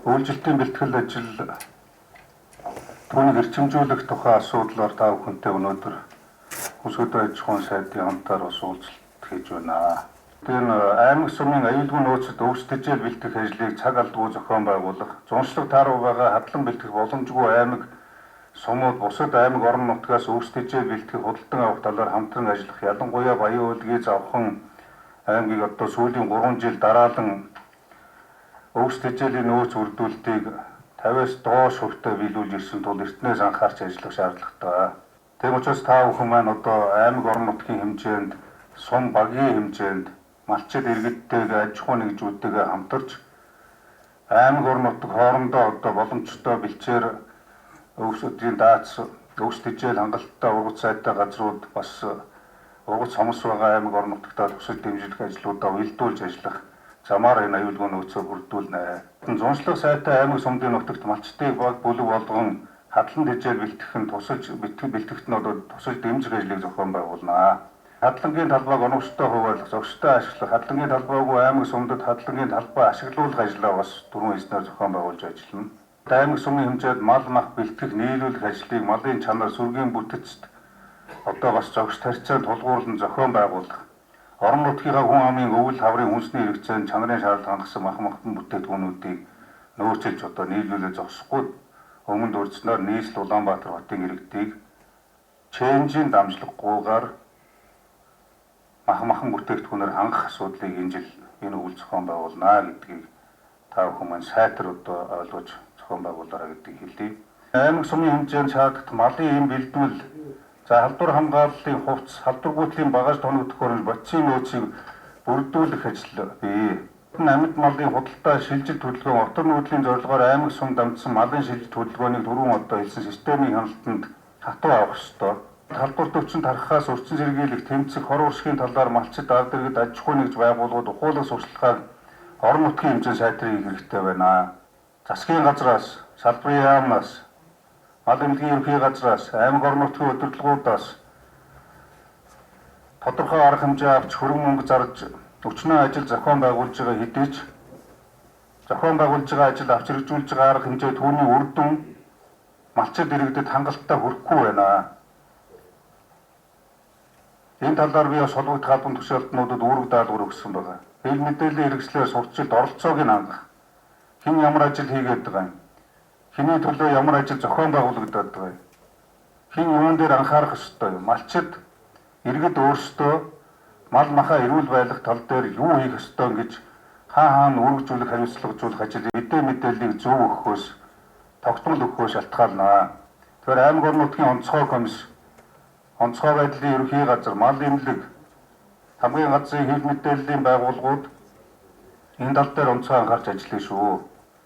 Үйлчлэлтийн бэлтгэл ажил түүнийг эрчимжүүлэх тухай асуудлаар та бүхэнтэй өнөөдөр Хөсгөд аж ахуйн сайдын хамтаар бас уулзалт хийж байна. Энэ аймаг сумын аюулгүй нөөцөд өвчтөжөл бэлтгэх ажлыг цаг алдгүй зохион байгуулах, зуншлаг тааруу байгаа хадлан бэлтгэх боломжгүй аймаг сумууд бусад аймаг орон нутгаас өвчтөжөл бэлтгэх худалдан авах талаар хамтран ажиллах, ялангуяа Баян Улгийн Завхан аймгийг одоо сүүлийн 3 жил дараалан өвчтөжөлийн нөөц үрдүүлэлтийг 50-аас доош хувьтай биелүүлж ирсэн тул эртнээс анхаарч ажиллах шаардлагатай. Тэгм учраас та бүхэн маань одоо аймаг орон нутгийн хэмжээнд, сум багийн хэмжээнд малчид иргэдтэйг аж ахуй нэгжүүдтэйгээ хамтарч аймаг орон нутаг хоорондоо одоо боломжтой бэлчээр өвчтөжийн даатс, өвчтөжөл хангалттай ургац сайтай газрууд бас ургац хомс байгаа аймаг орон нутагтаа тусал дэмжлэх ажлуудаа уялдуулж ажиллах замаар энэ аюулгүй нөөцөө бүрдүүлнэ. Зуншлах сайтай аймаг сумдын нутагт малчдыг баг бүлэг болгон хадлан тэжээл бэлтгэх нь тусалж бэлтгэгт нь одоо тусалж дэмжих ажлыг зохион байгуулнаа. Хадлагын талбайг оновчтой хуваалцах, зохистой ашиглах, хадлагын талбайгүй аймаг сумдад хадлагын талбай ашиглуулах ажлаа бас дөрвөн хэснээр зохион байгуулж ажиллана. Аймаг сумын хэмжээнд мал мах бэлтгэх, нийлүүлэх ажлыг малын чанар, сүргийн бүтэцт одоо бас зохис тарьцаанд тулгуурлан зохион байгуулах. Орон нутгийнхаа хүн амын өвөл хаврын хүнсний хэрэгцээнд чанарын шаардлага хангасан мах бүтээгдэхүүнүүдийг нөөцөлж одоо нийлүүлээ зогсохгүй өмнөд урдснаар нийслэл Улаанбаатар хотын иргэдийг чэнжийн дамжлаггүйгээр махан бүтээгдэхүүнээр хангах асуудлыг энэ жил энэ үйл зохион байгуулнаа гэдгийг та бүхэн маань сайтар одоо ойлгож зохион байгуулаарай гэдгийг хэлье. Аймаг сумын хэмжээнд шаардлагат малын эм бэлдвэл халдвар хамгааллын хувцас, халдвар гүйтгэлийн багаж тоног төхөөрөмж бодисын нөөцийг бүрдүүлэх ажил бий. Амьд малын худалдаа шилжилт хөдөлгөөн отор нүүдлийн зорилгоор аймаг сумд дамжсан малын шилжилт хөдөлгөөнийг түрүүн одоо хэлсэн системийн хяналтанд хатуу авах ёстой. Халдвар төвчөнд харахаас өрчин сэргийлэх, тэмцэх, хор уршигын талаар малчид ард иргэд аж ахуй нэгж байгууллагууд ухуулах сурталчилгааг орон нутгийн хэмжээнд сайтрыг хийх хэрэгтэй байна. Засгийн газраас, салбарын яамнаас, мал эмнэлгийн ерөнхий газраас, аймаг орон нутгийн удирдлагуудаас тодорхой арга хэмжээ авч хөрөнгө мөнгө зарж өчнөө ажил зохион байгуулж байгаа хэдий ч зохион байгуулж байгаа ажил авч хэрэгжүүлж байгаа арга хэмжээ түүний үр дүн малчид иргэдэд хангалттай хүрэхгүй байна. Энэ талаар би бас холбогдох албан тушаалтнуудад үүрэг даалгавар өгсөн байна. Хэл мэдээллийн хэрэгслээр сурталчилт оролцоог нь хангах. Хэн ямар ажил хийгээд байгаа юм? Хэний төлөө ямар ажил зохион байгуулагдаад байгаа юм? Хэн юун дээр анхаарах ёстой юм? Малчид иргэд өөрсдөө мал махаа эрүүл байлгах тал дээр юу хийх ёстой гэж хаана үргэлжлүүлэх хариуцлагажуулах ажил мэдээллийг зөв өгөхөөс тогтмол өгөхөөс шалтгаална. Тэгэхээр аймаг орон нутгийн онцгой комисс, онцгой байдлын ерөнхий газар, мал эмнэлэг, хамгийн газрын хэл мэдээллийн байгууллагууд энэ тал дээр онцгой анхаарч ажиллая шүү.